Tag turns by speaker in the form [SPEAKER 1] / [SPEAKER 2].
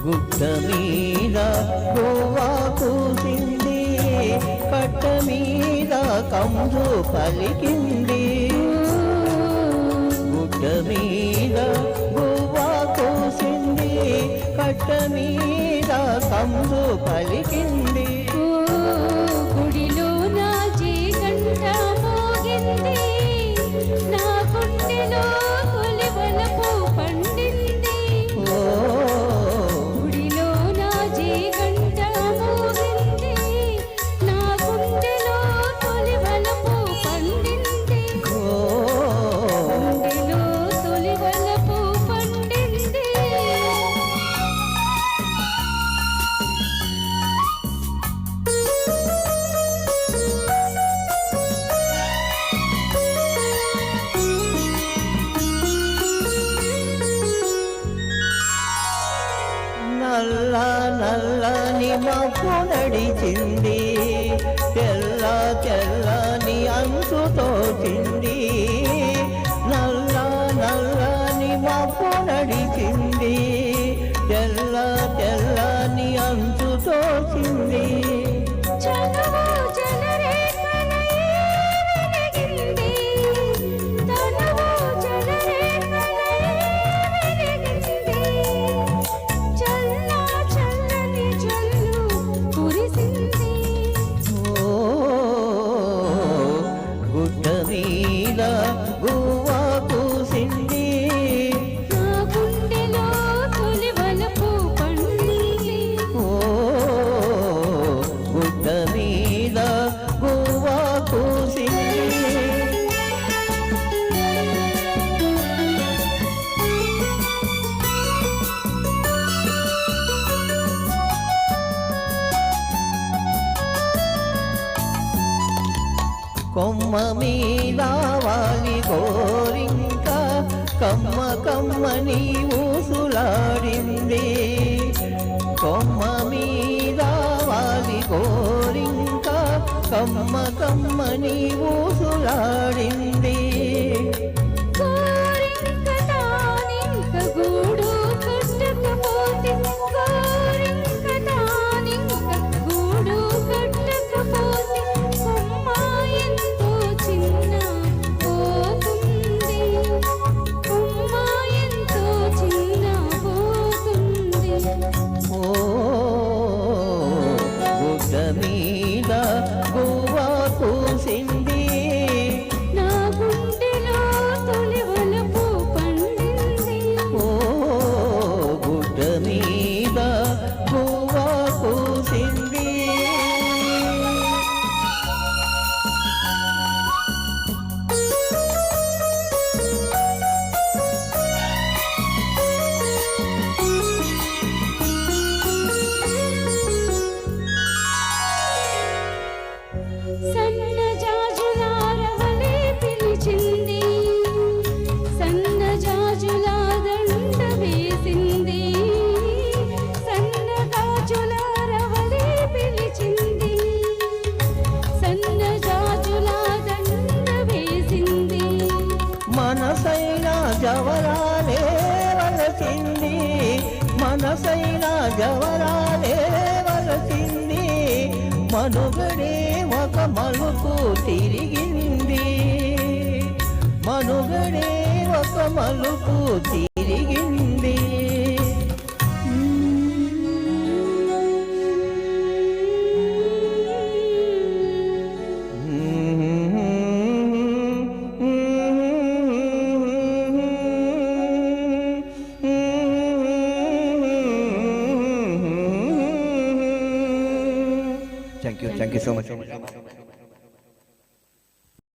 [SPEAKER 1] గుట్ట మీద గోవా కూసింది, కట్ట మీద కంజు పలికింది. గుట్ట మీద గోవా కూసింది, కట్ట మీద కంజు పలికింది.
[SPEAKER 2] గుడిలో నా జీగంట మోగింది, నా గుండెలో తొలి వలపు పండింది. గుడిలో నా జీగంట మోగింది, నా గుండెలో తొలి వలపు పండింది. గుండెలో తొలి వలపు పండింది.
[SPEAKER 1] నల్ల నల్లని మబ్బు నడిచింది, తెల్ల తెల్లని అంచు తోచింది. నల్ల నల్లని మబ్బు నడిచింది, తెల్ల తెల్లని అంచు తోచింది.
[SPEAKER 2] చదువు జలరేఖలై వెలిగింది, తనువు జలరేఖలై వెలిగింది. చల్ల చల్లని జల్లు కురిసింది.
[SPEAKER 1] గుట్ట మీద గువ్వా కూసింది,
[SPEAKER 2] నా గుండెలో తొలి వలపు పండింది.
[SPEAKER 1] గుట్ట మీద గువ్వా కూసింది. కొమ్మ మీద వాలి గోరింక కమ్మ కమ్మని ఊసులాడింది. కొమ్మ మీద వాలి గోరింక కమ్మ కమ్మని ఊసులాడింది.
[SPEAKER 2] కోరింక తానింక గూడు కట్టకపోతే, కోరింక తానింక గూడు కట్టకపోతే, కొమ్మ ఎంతో చిన్న పోతుంది, కొమ్మ ఎంతో చిన్న పోతుంది.
[SPEAKER 1] గుడ్డ మీద గువ్వా కూసింది,
[SPEAKER 2] నా గుండెలో తొలి వలపు పండింది.
[SPEAKER 1] గుడ్డ మీద గువ్వా కూసింది.
[SPEAKER 2] సన్న జాజులార వలె పిలిచింది, సన్న జాజుల దండ వేసింది. సన్న గాజులార వలె పిలిచింది, సన్న జాజుల దండ వేసింది.
[SPEAKER 1] మనసైన జవరాలే వలసింది, మనసైన జవరాలే వలసింది. మనుగడే ఒక మలుపు తిరిగింది, మనుగడే ఒక మలుపు తిరిగింది. Thank you so much.